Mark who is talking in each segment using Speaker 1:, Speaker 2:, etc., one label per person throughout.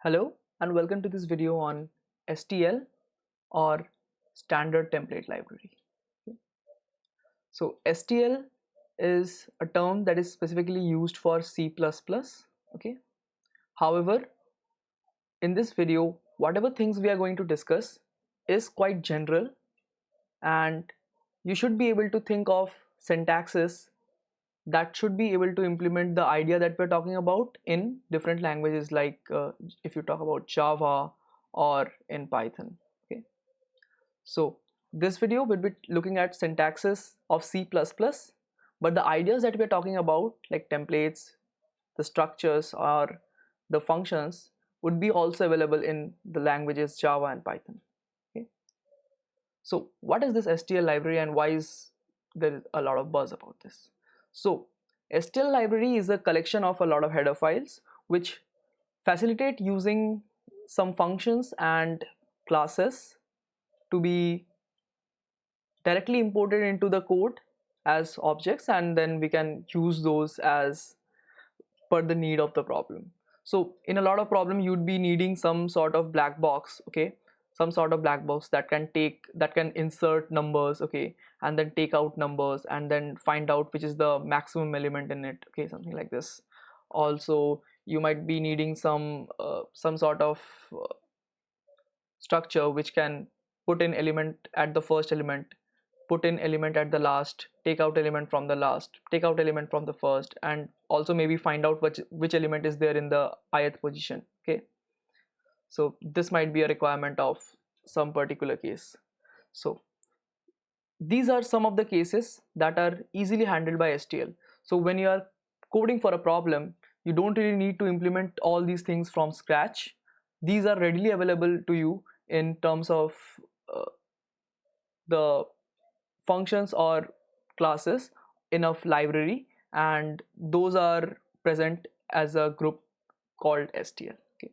Speaker 1: Hello and welcome to this video on STL or Standard Template Library. Okay. So STL is a term that is specifically used for C++. Okay. However, in this video, whatever things we are going to discuss is quite general, and you should be able to think of syntaxes that should be able to implement the idea that we're talking about in different languages, like if you talk about Java or in Python. Okay, so this video will be looking at syntaxes of C++, but the ideas that we're talking about, like templates, the structures, or the functions, would be also available in the languages Java and Python. Okay, so what is this STL library and why is there a lot of buzz about this? So STL library is a collection of a lot of header files which facilitate using some functions and classes to be directly imported into the code as objects, and then we can use those as per the need of the problem. So in a lot of problem you'd be needing some sort of black box, okay, some sort of black box that can insert numbers, okay, and then take out numbers and then find out which is the maximum element in it, okay, something like this. Also you might be needing some sort of structure which can put in element at the first element, put in element at the last, take out element from the last, take out element from the first, and also maybe find out which element is there in the ith position. Okay, so this might be a requirement of some particular case. So these are some of the cases that are easily handled by STL. So when you are coding for a problem, you don't really need to implement all these things from scratch. These are readily available to you in terms of uh, the functions or classes in a library, and those are present as a group called STL. Okay,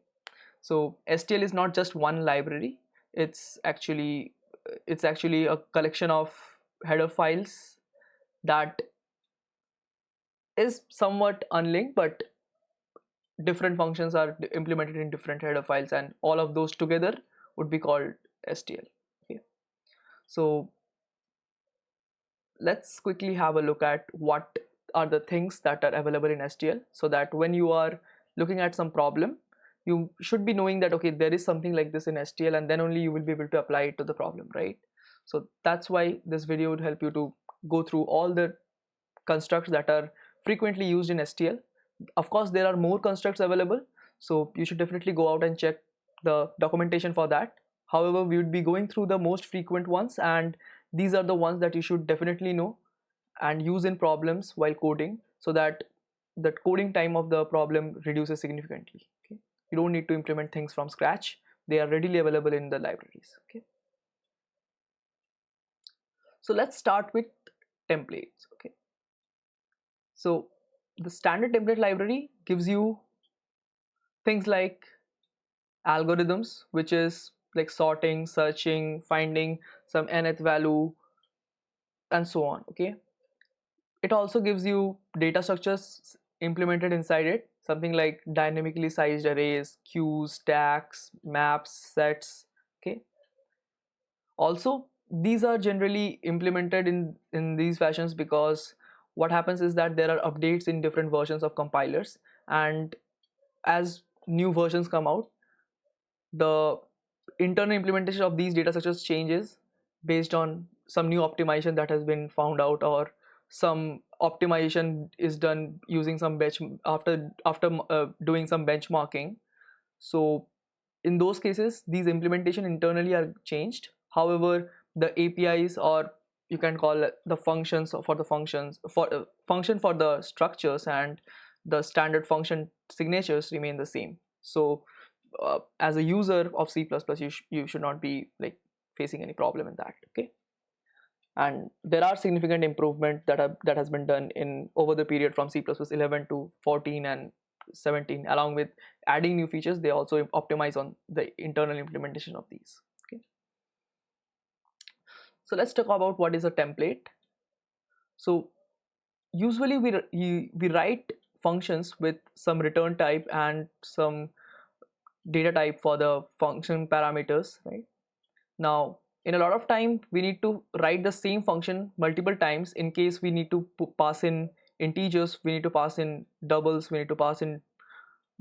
Speaker 1: so STL is not just one library, it's actually a collection of header files that is somewhat unlinked, but different functions are implemented in different header files, and all of those together would be called STL. Okay, so let's quickly have a look at what are the things that are available in STL, so that when you are looking at some problem, you should be knowing that okay, there is something like this in STL, and then only you will be able to apply it to the problem, right? So that's why this video would help you to go through all the constructs that are frequently used in STL. Of course there are more constructs available, so you should definitely go out and check the documentation for that. However, we would be going through the most frequent ones, and these are the ones that you should definitely know and use in problems while coding, so that the coding time of the problem reduces significantly. Okay, you don't need to implement things from scratch, they are readily available in the libraries. Okay, so let's start with templates. Okay, so the standard template library gives you things like algorithms, which is like sorting, searching, finding some nth value, and so on. Okay, it also gives you data structures implemented inside it, something like dynamically sized arrays, queues, stacks, maps, sets. Okay, also these are generally implemented in these fashions because what happens is that there are updates in different versions of compilers, and as new versions come out, the internal implementation of these data structures changes based on some new optimization that has been found out, or some optimization is done using some bench after doing some benchmarking. So in those cases these implementation internally are changed. However, the APIs, or you can call it the functions for the functions for function for the structures, and the standard function signatures remain the same. So as a user of C++, you should not be like facing any problem in that. Okay, and there are significant improvement that has been done in over the period from C++11 to 14 and 17. Along with adding new features, they also optimize on the internal implementation of these. Okay, so let's talk about what is a template. So usually we write functions with some return type and some data type for the function parameters, right? Now, in a lot of time, we need to write the same function multiple times in case we need to pass in integers, we need to pass in doubles, we need to pass in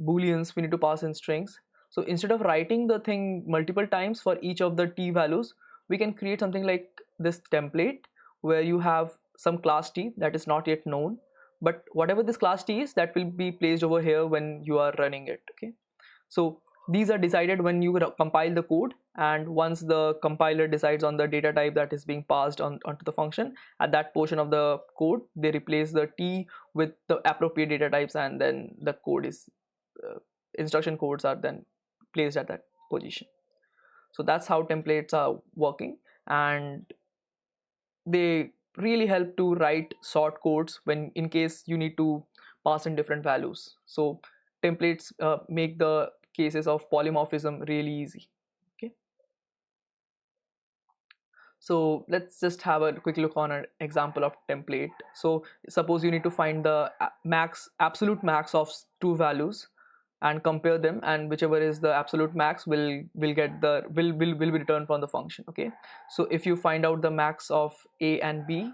Speaker 1: booleans, we need to pass in strings. So instead of writing the thing multiple times for each of the t values, we can create something like this template where you have some class t that is not yet known, but whatever this class t is, that will be placed over here when you are running it. Okay, so these are decided when you compile the code, and once the compiler decides on the data type that is being passed onto the function, at that portion of the code they replace the t with the appropriate data types, and then the code is instruction codes are then placed at that position. So that's how templates are working, and they really help to write short codes when in case you need to pass in different values. So templates make the cases of polymorphism really easy. Okay, so let's just have a quick look on an example of template. So suppose you need to find the absolute max of two values and compare them, and whichever is the absolute max will get the will be returned from the function. Okay, so if you find out the max of a and b,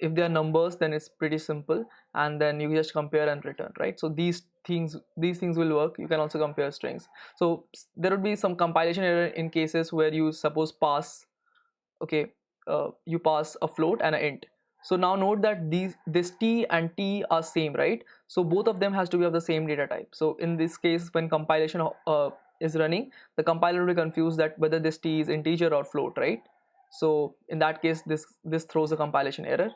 Speaker 1: if they are numbers, then it's pretty simple, and then you just compare and return, right? So these things will work. You can also compare strings. So there would be some compilation error in cases where you suppose pass, okay, you pass a float and an int. So now note that this t and t are same, right? So both of them has to be of the same data type. So in this case, when compilation is running, the compiler will be confused that whether this t is integer or float, right? So in that case, this throws a compilation error.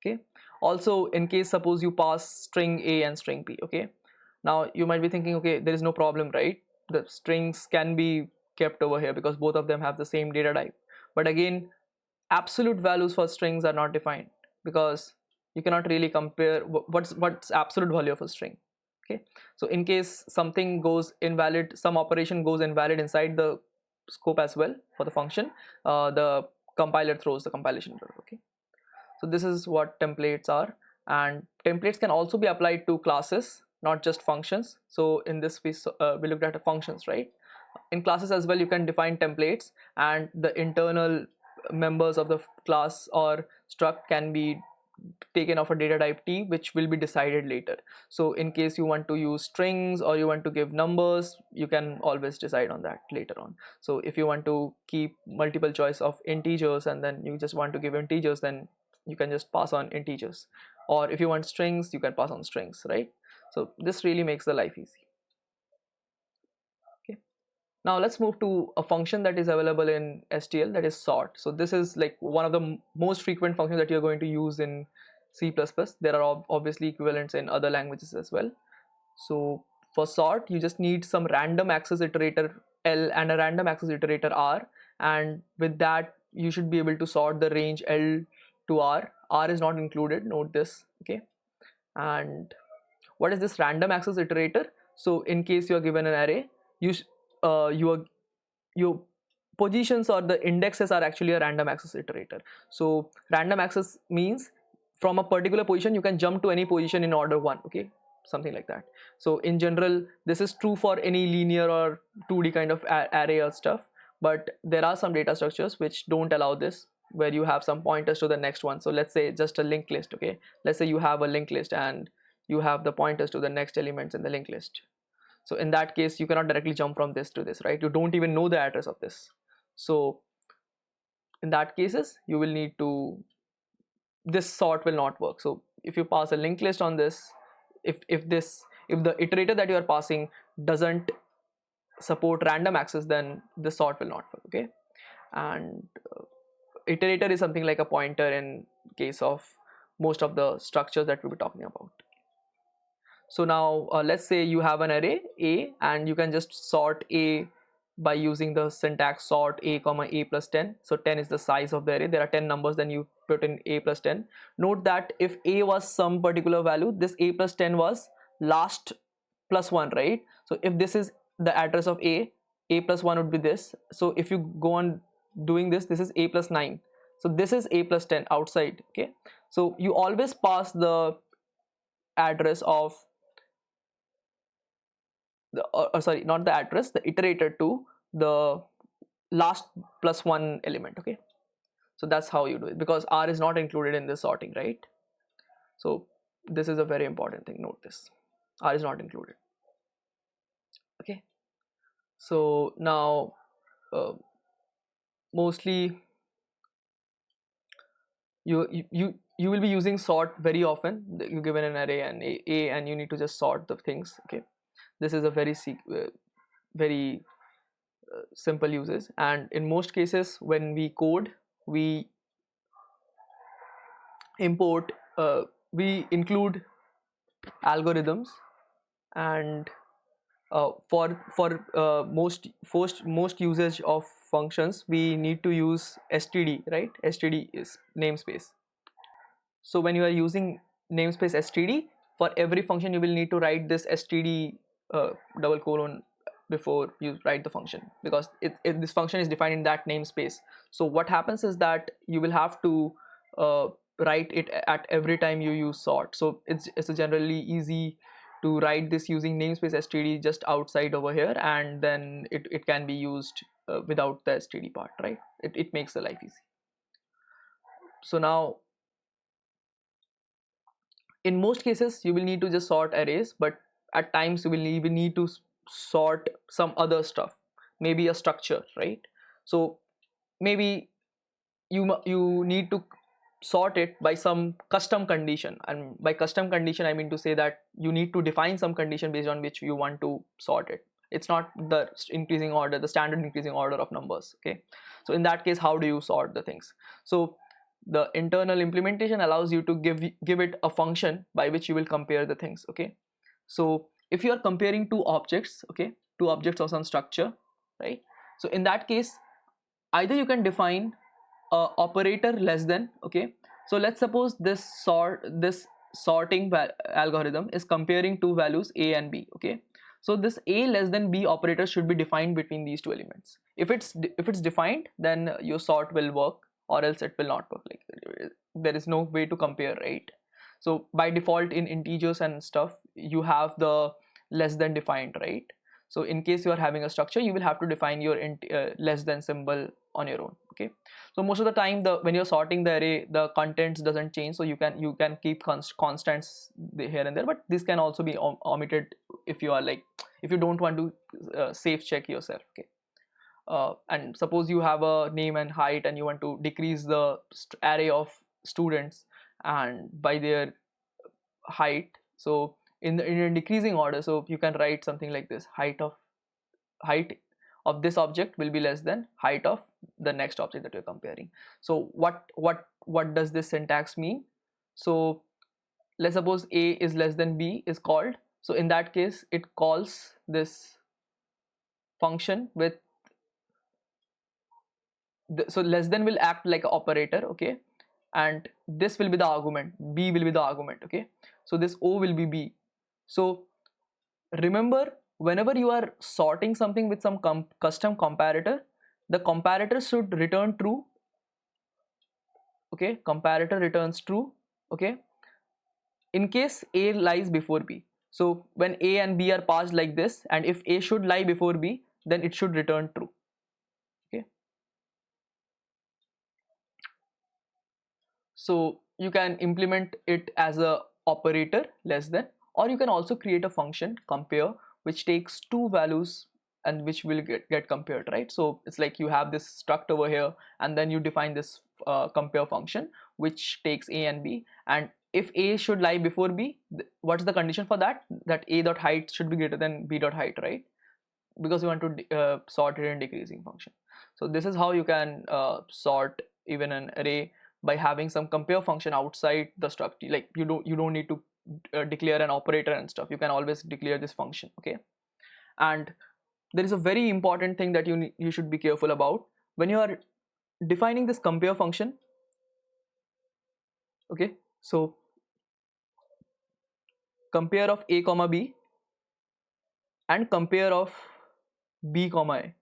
Speaker 1: Okay, also in case suppose you pass string a and string b. Okay, now you might be thinking, okay, there is no problem, right? The strings can be kept over here because both of them have the same data type. But again, absolute values for strings are not defined, because you cannot really compare what's absolute value of a string. Okay, so in case something goes invalid, some operation goes invalid inside the scope as well for the function, the compiler throws the compilation error. Okay, so this is what templates are, and templates can also be applied to classes, not just functions. So in this we looked at the functions, right? In classes as well, you can define templates, and the internal members of the class or struct can be taken of a data type t, which will be decided later. So in case you want to use strings or you want to give numbers, you can always decide on that later on. So if you want to keep multiple choice of integers and then you just want to give integers, then you can just pass on integers, or if you want strings, you can pass on strings, right? So this really makes the life easy. Okay, now let's move to a function that is available in STL, that is sort. So this is like one of the most frequent functions that you're going to use in C++. There are obviously equivalents in other languages as well. So for sort, you just need some random access iterator L and a random access iterator R, and with that you should be able to sort the range L to R. R is not included, note this. Okay, and what is this random access iterator? So in case you are given an array, you your positions or the indexes are actually a random access iterator. So random access means from a particular position you can jump to any position in order 1. Okay, something like that. So in general, this is true for any linear or 2D kind of array or stuff, but there are some data structures which don't allow this, where you have some pointers to the next one. So let's say just a linked list. Okay, let's say you have a linked list and you have the pointers to the next elements in the linked list. So in that case, you cannot directly jump from this to this, right? You don't even know the address of this. So in that cases, you will need to, this sort will not work. So if you pass a linked list on this, if the iterator that you are passing doesn't support random access, then this sort will not work. Okay, and iterator is something like a pointer in case of most of the structures that we'll be talking about. So now let's say you have an array a, and you can just sort a by using the syntax sort a comma a plus 10. So 10 is the size of the array. There are 10 numbers, then you put in a plus 10. Note that if a was some particular value, this a plus 10 was last plus 1, right? So if this is the address of a plus 1 would be this. So if you go on doing this, this is a plus 9. So this is a plus 10 outside. Okay, so you always pass the address of sorry, not the address, the iterator to the last plus one element. Okay, so that's how you do it, because r is not included in this sorting, right? So this is a very important thing, note this, r is not included. Okay, so now mostly you will be using sort very often. You given an array and a and you need to just sort the things. Okay, this is a very simple uses, and in most cases when we code, we import we include algorithms, and for most usage of functions we need to use std, right? Std is namespace. So when you are using namespace std, for every function you will need to write this std double colon before you write the function, because this function is defined in that namespace. So what happens is that you will have to uh, write it at every time you use sort. So it's a generally easy to write this using namespace std just outside over here, and then it can be used without the std part, right? It makes the life easy. So now in most cases you will need to just sort arrays, but at times you will even need to sort some other stuff, maybe a structure, right? So maybe you need to sort it by some custom condition, and by custom condition I mean to say that you need to define some condition based on which you want to sort it. It's not the increasing order, the standard increasing order of numbers. Okay, so in that case how do you sort the things? So the internal implementation allows you to give it a function by which you will compare the things. Okay, so if you are comparing two objects, okay, two objects of some structure, right? So in that case either you can define a operator less than. Okay, so let's suppose this sorting algorithm is comparing two values a and b. Okay, so this a less than b operator should be defined between these two elements. If it's defined, then your sort will work, or else it will not work. Like there is no way to compare, right? So by default in integers and stuff you have the less than defined, right? So in case you are having a structure, you will have to define your less than symbol on your own. Okay, so most of the time when you're sorting the array, the contents doesn't change, so you can keep constants here and there, but this can also be omitted if you are like, if you don't want to safe check yourself. Okay, and suppose you have a name and height and you want to decrease the array of students and by their height, so in a decreasing order, so you can write something like this: height of this object will be less than height of the next object that you're comparing. So what does this syntax mean? So let's suppose a is less than b is called, so in that case it calls this function with so less than will act like an operator. Okay, and this will be the argument, b will be the argument. Okay, so this o will be b. So remember, whenever you are sorting something with some custom comparator, the comparator should return true. Okay, comparator returns true. Okay, in case a lies before b. So when a and b are passed like this, and if a should lie before b, then it should return true. Okay, so you can implement it as a operator less than, or you can also create a function compare which takes two values and which will get compared, right? So it's like you have this struct over here, and then you define this compare function which takes a and b, and if a should lie before b, what's the condition for that? That a dot height should be greater than b dot height, right? Because you want to sort it in decreasing function. So this is how you can sort even an array by having some compare function outside the struct. Like you don't need to declare an operator and stuff. You can always declare this function. Okay, and there is a very important thing that you should be careful about when you are defining this compare function. Okay, so compare of a comma b and compare of b comma a,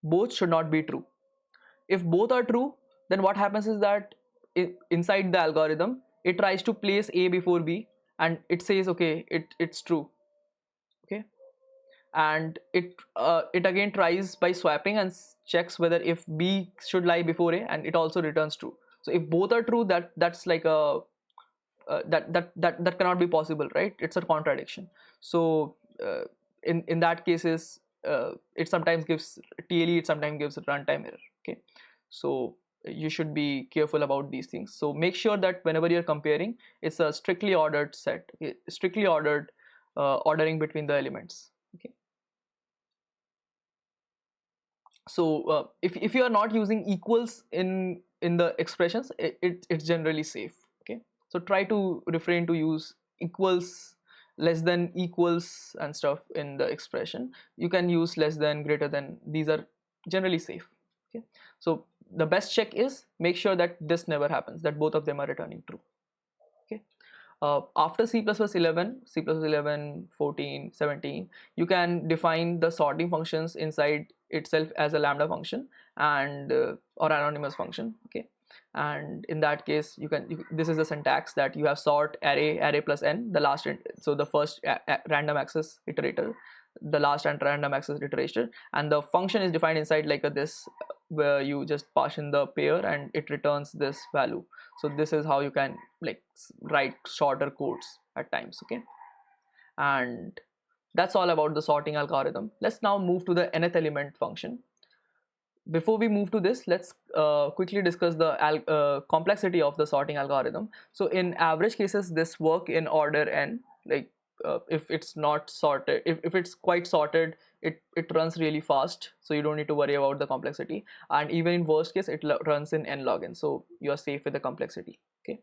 Speaker 1: both should not be true. If both are true, then what happens is that inside the algorithm it tries to place a before b, and it says okay, it's true. Okay, and it again tries by swapping and checks whether if B should lie before A, and it also returns true. So if both are true, that's like a that cannot be possible, right? It's a contradiction. So in that cases, it sometimes gives TLE, it sometimes gives runtime error. Okay, so you should be careful about these things. So make sure that whenever you're comparing, it's a strictly ordered set, strictly ordered ordering between the elements. Okay, so if you are not using equals in the expressions, it's generally safe. Okay, so try to refrain to use equals, less than, equals and stuff in the expression. You can use less than, greater than. These are generally safe. Okay, so the best check is make sure that this never happens, that both of them are returning true. Okay, after C++11, C++11, 14, 17, you can define the sorting functions inside itself as a lambda function and or anonymous function. Okay, and in that case, this is the syntax that you have sort array plus n, the last, so the first random access iterator, the last and random access iterator, and the function is defined inside like this, where you just pass in the pair and it returns this value. So this is how you can like write shorter codes at times. Okay, and that's all about the sorting algorithm. Let's now move to the nth element function. Before we move to this, let's quickly discuss the complexity of the sorting algorithm. So in average cases, this work in order n, like if it's not sorted, if it's quite sorted, it runs really fast, so you don't need to worry about the complexity. And even in worst case, it runs in n log n, so you are safe with the complexity. Okay,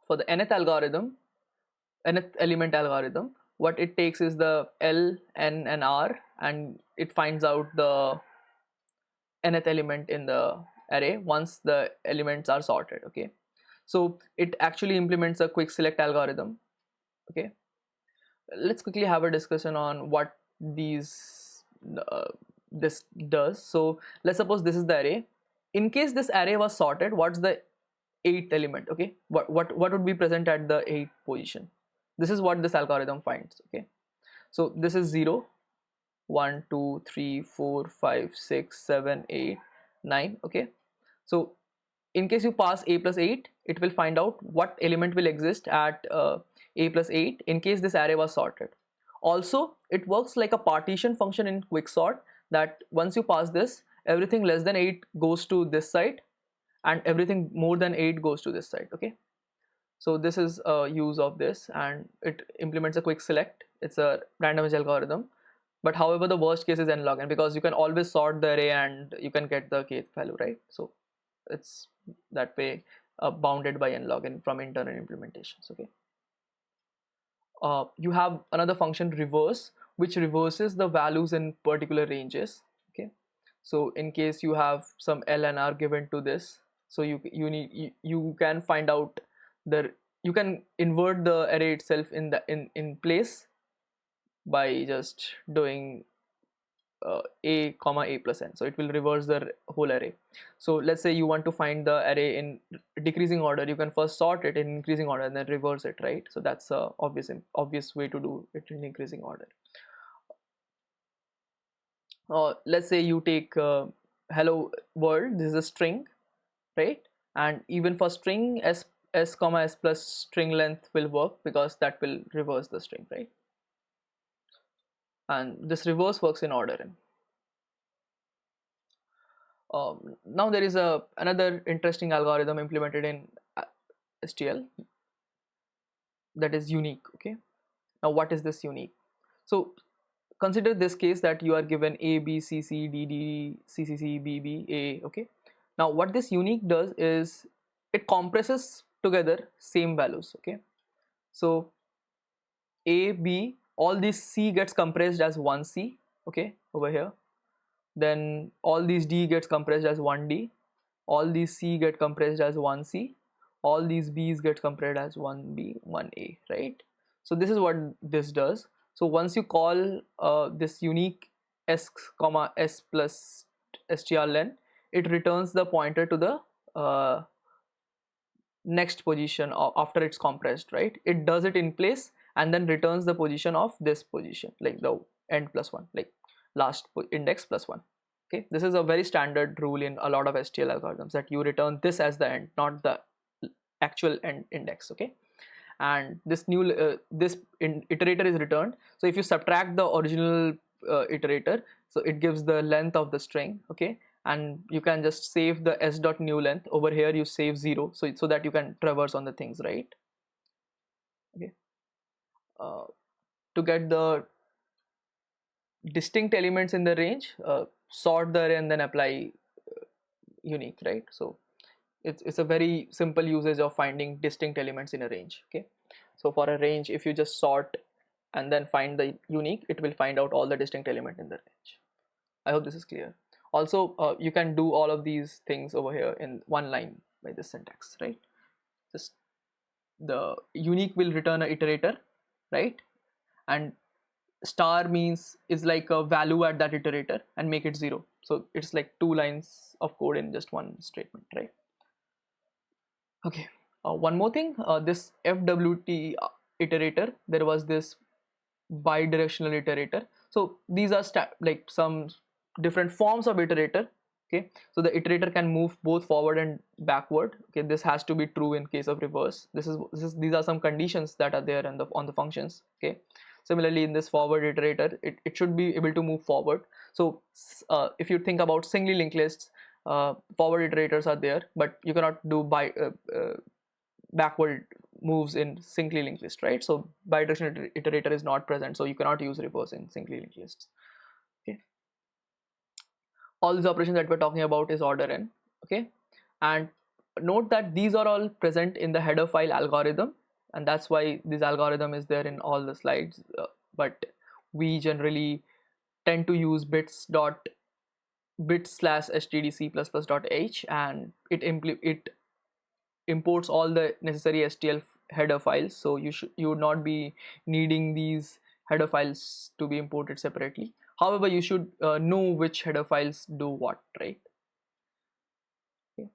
Speaker 1: for the nth algorithm, nth element algorithm, what it takes is the L, N and R, and it finds out the nth element in the array once the elements are sorted. Okay, so it actually implements a quick select algorithm. Okay, let's quickly have a discussion on what uh, this does. So let's suppose this is the array. In case this array was sorted, what's the eighth element? Okay, what would be present at the eighth position? This is what this algorithm finds. Okay, so this is 0, 1, 2, 3, 4, 5, 6, 7, 8, 9. Okay, so in case you pass a plus 8, it will find out what element will exist at a plus 8 in case this array was sorted. Also, it works like a partition function in quicksort, that once you pass this, everything less than 8 goes to this side and everything more than 8 goes to this side. Okay, so this is a use of this, and it implements a quick select. It's a randomized algorithm, but however the worst case is n log n, because you can always sort the array and you can get the kth value, right? So it's that way bounded by n log n from internal implementations. Okay, you have another function reverse, which reverses the values in particular ranges. Okay, so in case you have some L and R given to this, so you can find out the, you can invert the array itself in place by just doing a comma a plus n, so it will reverse the whole array. So let's say you want to find the array in decreasing order, you can first sort it in increasing order and then reverse it, right? So that's a obvious way to do it in increasing order. Let's say you take hello world, this is a string, right? And even for string, s comma s plus string length will work, because that will reverse the string, right? And this reverse works in order n. Now there is another interesting algorithm implemented in STL, that is unique. Okay, now what is this unique? So consider this case that you are given a b c c d d c c c b b a. Okay, now what this unique does is it compresses together same values. Okay, so a b, all these c gets compressed as 1c. Okay, over here, then all these d gets compressed as 1d, all these c get compressed as 1c, all these b's get compressed as 1b 1a, right? So this is what this does. So once you call this unique s comma s plus strlen, it returns the pointer to the next position after it's compressed, right? It does it in place and then returns the position of this position, like the end plus 1, like last index plus 1. Okay, this is a very standard rule in a lot of STL algorithms, that you return this as the end, not the actual end index. Okay, and this new iterator is returned. So if you subtract the original iterator, so it gives the length of the string. Okay, and you can just save the s dot new length. Over here you save 0, so that you can traverse on the things, right? Okay, uh, to get the distinct elements in the range, sort the array and then apply unique, right? So it's a very simple usage of finding distinct elements in a range. Okay, so for a range, if you just sort and then find the unique, it will find out all the distinct element in the range. I hope this is clear. Also, you can do all of these things over here in one line by this syntax, right? Just the unique will return a iterator, right? And star means is like a value at that iterator and make it 0. So it's like 2 lines of code in just one statement, right? Okay, one more thing, this FWT iterator, there was this bidirectional iterator. So these are like some different forms of iterator. Okay, so the iterator can move both forward and backward. Okay, this has to be true in case of reverse. These are some conditions that are there on the functions. Okay, similarly in this forward iterator, it should be able to move forward. So if you think about singly linked lists, forward iterators are there, but you cannot do backward moves in singly linked list, right? So bidirectional iterator is not present, so you cannot use reverse in singly linked lists. Okay, all these operations that we're talking about is order n. Okay, and note that these are all present in the header file algorithm, and that's why this algorithm is there in all the slides, but we generally tend to use bits slash stdc++ dot h, and it imports all the necessary STL header files. So you would not be needing these header files to be imported separately. However, you should know which header files do what, right? Okay.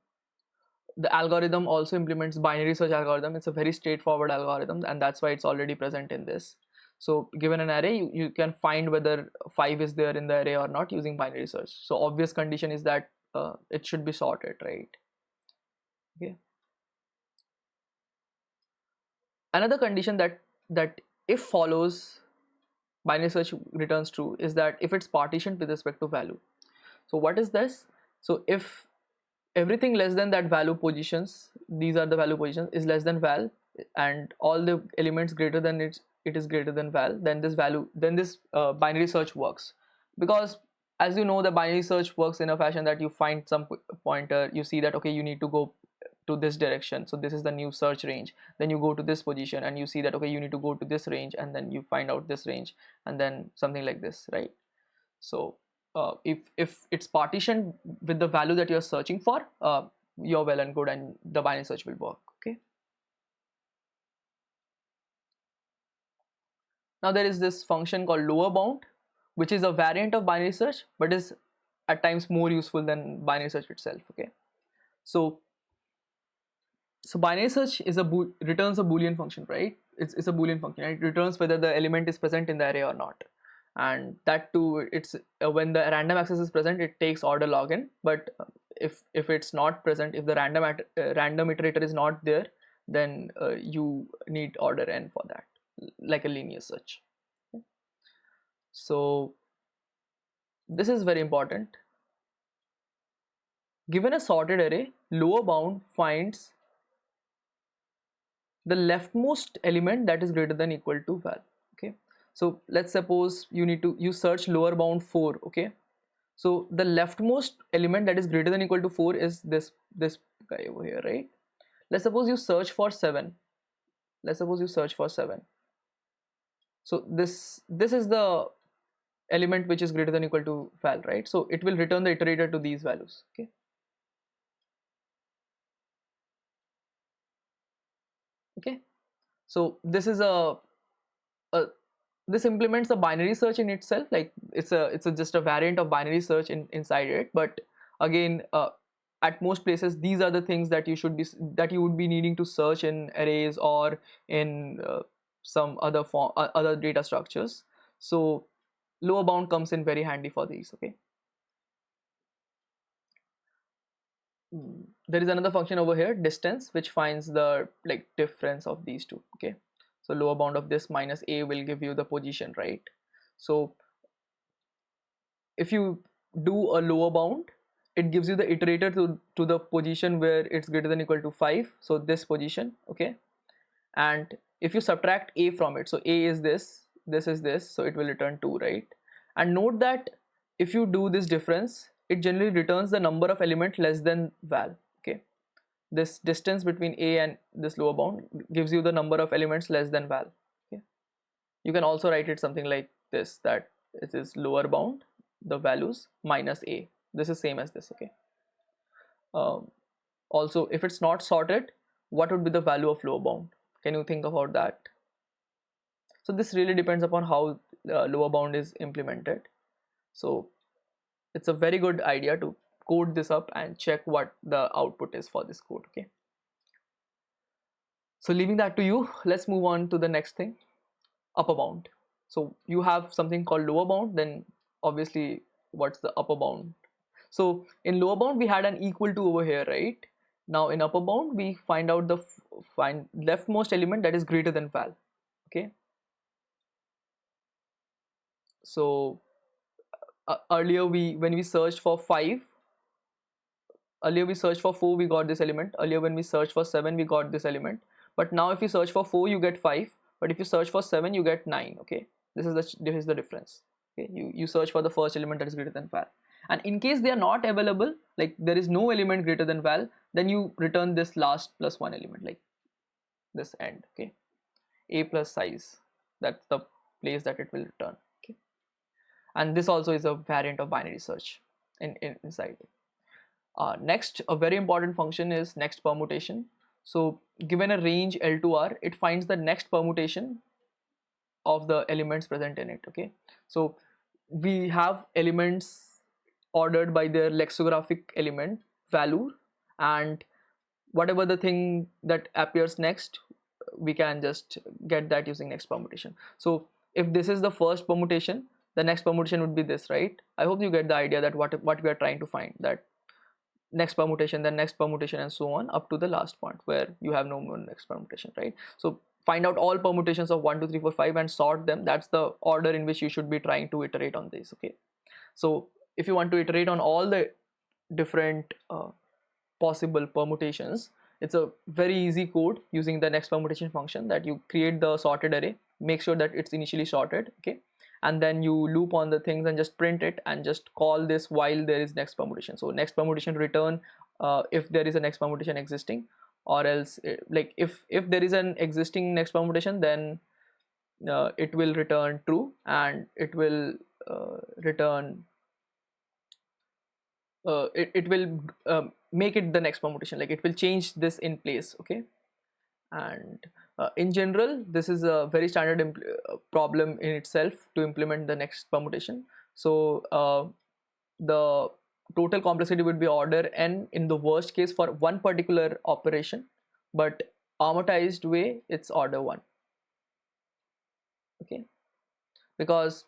Speaker 1: The algorithm also implements binary search algorithm. It's a very straightforward algorithm, and that's why it's already present in this. So given an array, you can find whether 5 is there in the array or not using binary search. So obvious condition is that it should be sorted, right? Okay. Another condition that if follows binary search returns true is that if it's partitioned with respect to value. So what is this? So if everything less than that value positions, these are the value positions, is less than val, and all the elements greater than it is greater than val, then this binary search works. Because as you know, the binary search works in a fashion that you find some pointer, you see that okay, you need to go to this direction, so this is the new search range, then you go to this position and you see that okay, you need to go to this range, and then you find out this range, and then something like this, right? So if it's partitioned with the value that you're searching for, you're well and good, and the binary search will work. Okay, now there is this function called lower bound, which is a variant of binary search but is at times more useful than binary search itself. Okay, so binary search is returns a boolean function, right? It's a boolean function, right? It returns whether the element is present in the array or not, and that too, it's when the random access is present, it takes order log n, but if it's not present, if the random iterator is not there, then you need order n for that, like a linear search. So this is very important. Given a sorted array, lower bound finds the leftmost element that is greater than equal to val. Okay, so let's suppose you search lower bound 4. Okay, so the leftmost element that is greater than equal to 4 is this guy over here, right? Let's suppose you search for 7. So this is the element which is greater than equal to val, right? So it will return the iterator to these values. Okay, so this is this implements a binary search in itself, like it's just a variant of binary search inside it, but again, at most places these are the things that you would be needing to search in arrays or in some other form, other data structures. So lower bound comes in very handy for these. Okay. There is another function over here, distance, which finds the like difference of these two. Okay, so lower bound of this minus a will give you the position, right? So if you do a lower bound, it gives you the iterator to the position where it's greater than or equal to 5, so this position. Okay, and if you subtract a from it, so a is this is this, so it will return 2, right? And note that if you do this difference, it generally returns the number of element less than val. Okay, this distance between a and this lower bound gives you the number of elements less than val. Okay, you can also write it something like this, that it is lower bound, the values minus a, this is same as this. Okay, um, also if it's not sorted, what would be the value of lower bound? Can you think about that? So this really depends upon how lower bound is implemented. So it's a very good idea to code this up and check what the output is for this code. Okay, so leaving that to you, let's move on to the next thing, upper bound. So you have something called lower bound, then obviously what's the upper bound? So in lower bound we had an equal to over here, right? Now in upper bound we find out the find leftmost element that is greater than val. Okay, so earlier when we searched for 5, earlier we searched for 4, we got this element. Earlier when we searched for 7, we got this element. But now if you search for 4, you get 5, but if you search for 7, you get 9. Okay, this is the difference. Okay, you search for the first element that is greater than val, and in case they are not available, like there is no element greater than val, then you return this last plus 1 element, like this end. Okay, a plus size, that's the place that it will return. Okay, and this also is a variant of binary search inside. Next, a very important function is next permutation. So given a range L to R, it finds the next permutation of the elements present in it. Okay, so we have elements ordered by their lexicographic element value, and whatever the thing that appears next, we can just get that using next permutation. So if this is the first permutation, the next permutation would be this, right? I hope you get the idea that what we are trying to find, that next permutation, then next permutation, and so on up to the last point where you have no more next permutation, right? So find out all permutations of 1 2 3 4 5 and sort them. That's the order in which you should be trying to iterate on this. Okay, so if you want to iterate on all the different possible permutations, it's a very easy code using the next permutation function, that you create the sorted array, make sure that it's initially sorted. Okay, and then you loop on the things and just print it and just call this while there is next permutation. So next permutation return if there is a next permutation existing, or else like if there is an existing next permutation, then it will return true, and it will return it will make it the next permutation, like it will change this in place. Okay, and in general this is a very standard problem in itself to implement the next permutation. So the total complexity would be order n in the worst case for one particular operation, but amortized way it's order 1. Okay, because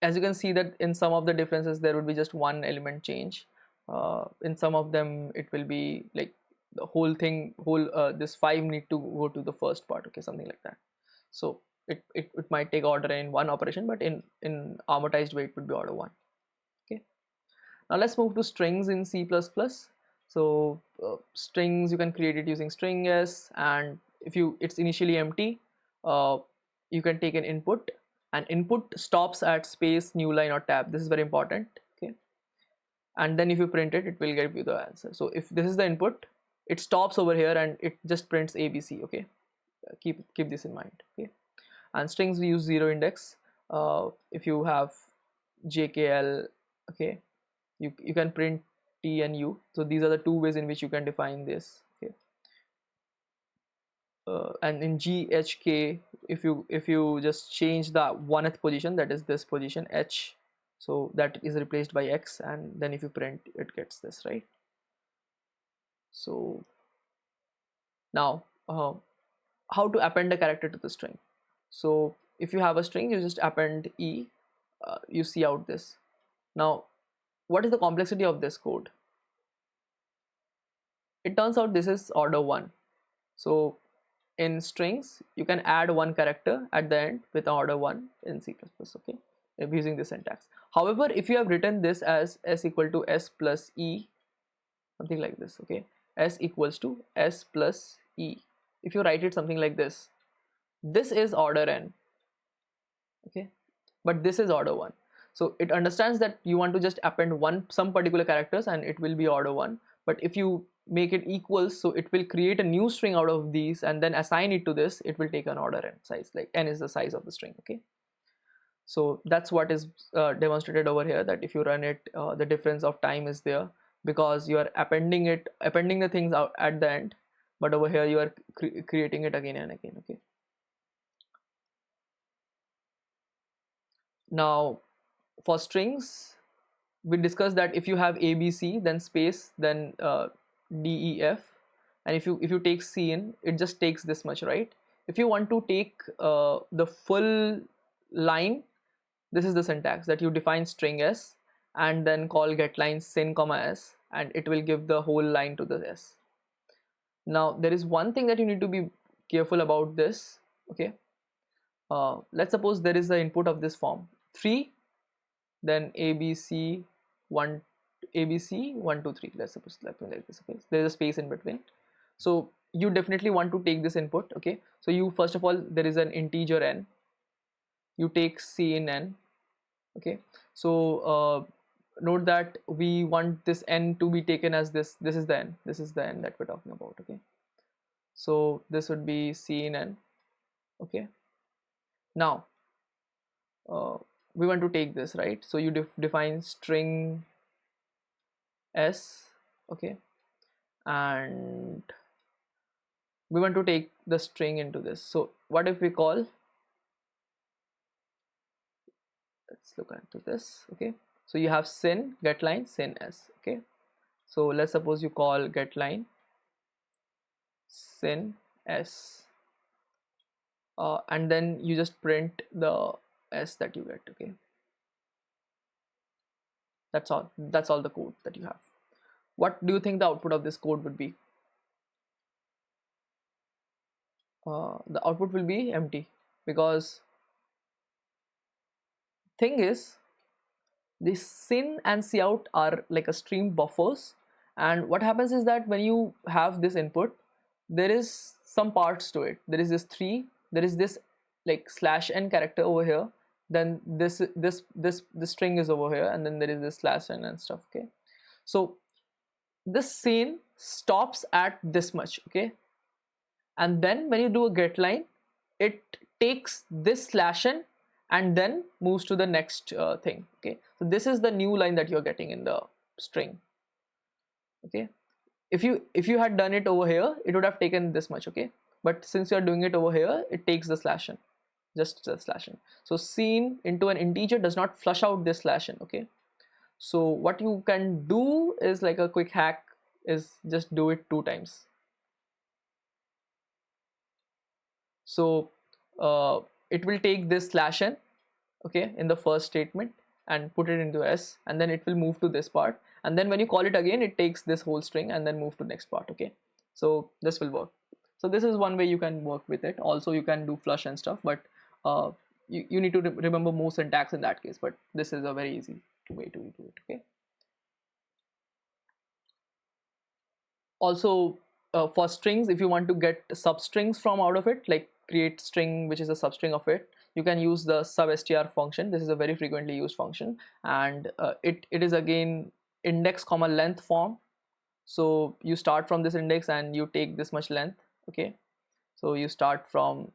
Speaker 1: as you can see that in some of the differences there would be just one element change, in some of them it will be like the whole thing, this 5 need to go to the first part. Okay, something like that. So it might take order in one operation, but in amortized way it would be order 1. Okay, now let's move to strings in C++. So strings, you can create it using string s, and if it's initially empty, uh, you can take an input, and input stops at space, new line, or tab. This is very important. Okay, and then if you print it, it will give you the answer. So if this is the input, it stops over here and it just prints ABC. Okay, keep this in mind. Okay, and strings we use zero index. If you have JKL, okay, you can print T and U. So these are the two ways in which you can define this. Okay, and in GHK, if you just change the 1th position, that is this position H, so that is replaced by X, and then if you print, it gets this, right? So now how to append a character to the string. So if you have a string, you just append e, you see out this. Now what is the complexity of this code? It turns out this is order 1. So in strings you can add one character at the end with order 1 in C++, okay, using this syntax. However, if you have written this as s equal to s plus e, something like this, okay, s equals to s plus e, if you write it something like this is order n, okay, but this is order 1. So it understands that you want to just append some particular characters and it will be order 1, but if you make it equals, so it will create a new string out of these and then assign it to this, it will take an order n size, like n is the size of the string, okay. So that's what is demonstrated over here, that if you run it, the difference of time is there because you are appending the things out at the end, but over here you are creating it again and again, okay. Now for strings, we discussed that if you have ABC, then space, then DEF, and if you take C in, it just takes this much, right? If you want to take the full line, this is the syntax, that you define string s and then call getLine sin comma s, and it will give the whole line to the s. Now there is one thing that you need to be careful about this, okay. Let's suppose there is the input of this form 3, then ABC 1, ABC 1 2 3, let's suppose like this, okay. There is a space in between, so you definitely want to take this input, okay. So you, first of all, there is an integer n, you take C in n, okay. So note that we want this n to be taken as this is the n, that we're talking about, okay. So this would be C in n, okay. Now we want to take this, right? So you define string s, okay, and we want to take the string into this. So what if we call, let's look into this, okay. So you have sin getLine sin s, okay. So let's suppose you call getLine sin s, and then you just print the s that you get, okay. That's all the code that you have. What do you think the output of this code would be? The output will be empty, because thing is, the sin and cout are like a stream buffers, and what happens is that when you have this input, there is some parts to it. There is this 3, there is this like /n character over here, then this string is over here, and then there is this /n and stuff, okay. So this scene stops at this much, okay, and then when you do a getLine, it takes this /n and then moves to the next thing, okay. So this is the new line that you're getting in the string, okay. If you had done it over here, it would have taken this much, okay, but since you are doing it over here, it takes the /n, just the /n. So seen into an integer does not flush out this /n, okay. So what you can do is, like a quick hack, is just do it 2 times. So it will take this /n, okay, in the first statement and put it into s, and then it will move to this part, and then when you call it again, it takes this whole string and then move to next part, okay. So this will work. So this is one way you can work with it. Also you can do flush and stuff, but you need to remember more syntax in that case, but this is a very easy way to do it, okay. Also for strings, if you want to get substrings from out of it, like create string which is a substring of it, you can use the substr function. This is a very frequently used function, and it is again index comma length form. So you start from this index and you take this much length, okay. So you start from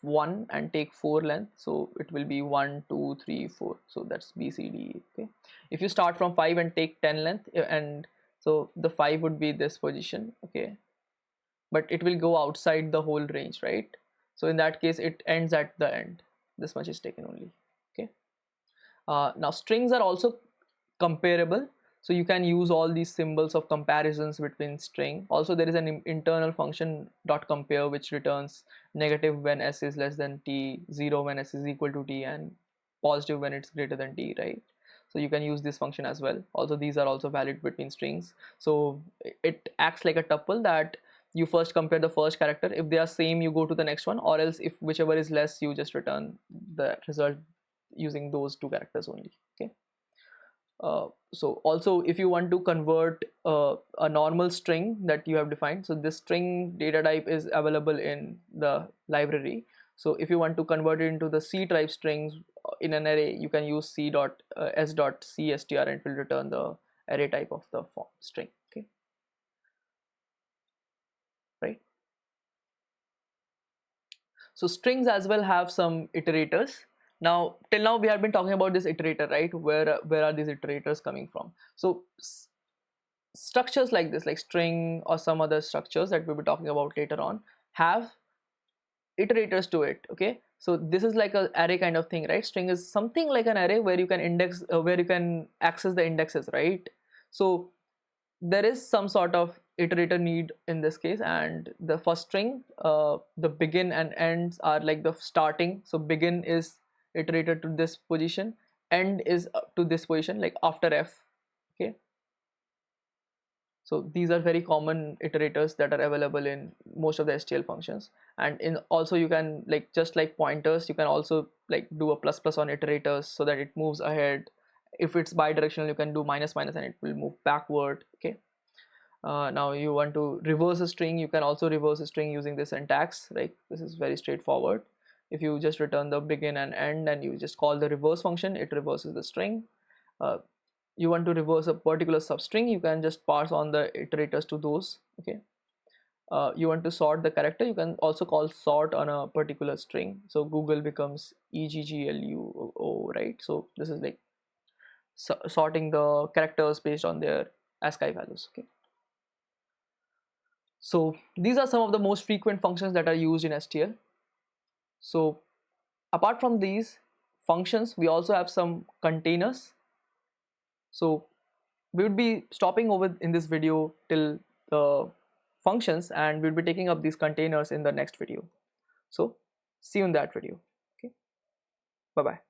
Speaker 1: 1 and take 4 length, so it will be 1 2 3 4, so that's BCD, okay. If you start from 5 and take 10 length, and so the 5 would be this position, okay, but it will go outside the whole range, right? So in that case it ends at the end, this much is taken only, okay. Now strings are also comparable. So you can use all these symbols of comparisons between string. Also there is an internal function .compare which returns negative when s is less than t, 0 when s is equal to t, and positive when it's greater than t, right? So you can use this function as well. Also these are also valid between strings. So it acts like a tuple that you first compare the first character. If they are same, you go to the next one, or else if whichever is less, you just return the result using those two characters only. Okay. So also if you want to convert a normal string that you have defined, so this string data type is available in the library. So if you want to convert it into the C type strings in an array, you can use c dot s dot cstr, and it will return the array type of the string. Okay, right? So strings as well have some iterators. Now till now we have been talking about this iterator, right? Where are these iterators coming from? So structures like this, like string or some other structures that we'll be talking about later on, have iterators to it. Okay, so this is like a array kind of thing, right? String is something like an array where you can index, where you can access the indexes, right? So there is some sort of iterator need in this case, and the first string, the begin and ends are like the starting. So begin is iterated to this position, end is to this position, like after f. Okay, so these are very common iterators that are available in most of the STL functions. And in also you can, like just like pointers, you can also like do a plus plus on iterators so that it moves ahead. If it's bidirectional, you can do minus minus and it will move backward. Okay. Now you want to reverse a string, you can also reverse a string using this syntax, right? This is very straightforward. If you just return the begin and end and you just call the reverse function, it reverses the string. You want to reverse a particular substring, you can just pass on the iterators to those. Okay. You want to sort the character, you can also call sort on a particular string. So Google becomes EGGLUO, right? So this is like sorting the characters based on their ASCII values. Okay. So these are some of the most frequent functions that are used in STL. So apart from these functions, we also have some containers. So we would be stopping over in this video till the functions, and we'll be taking up these containers in the next video. So see you in that video. Okay, bye bye.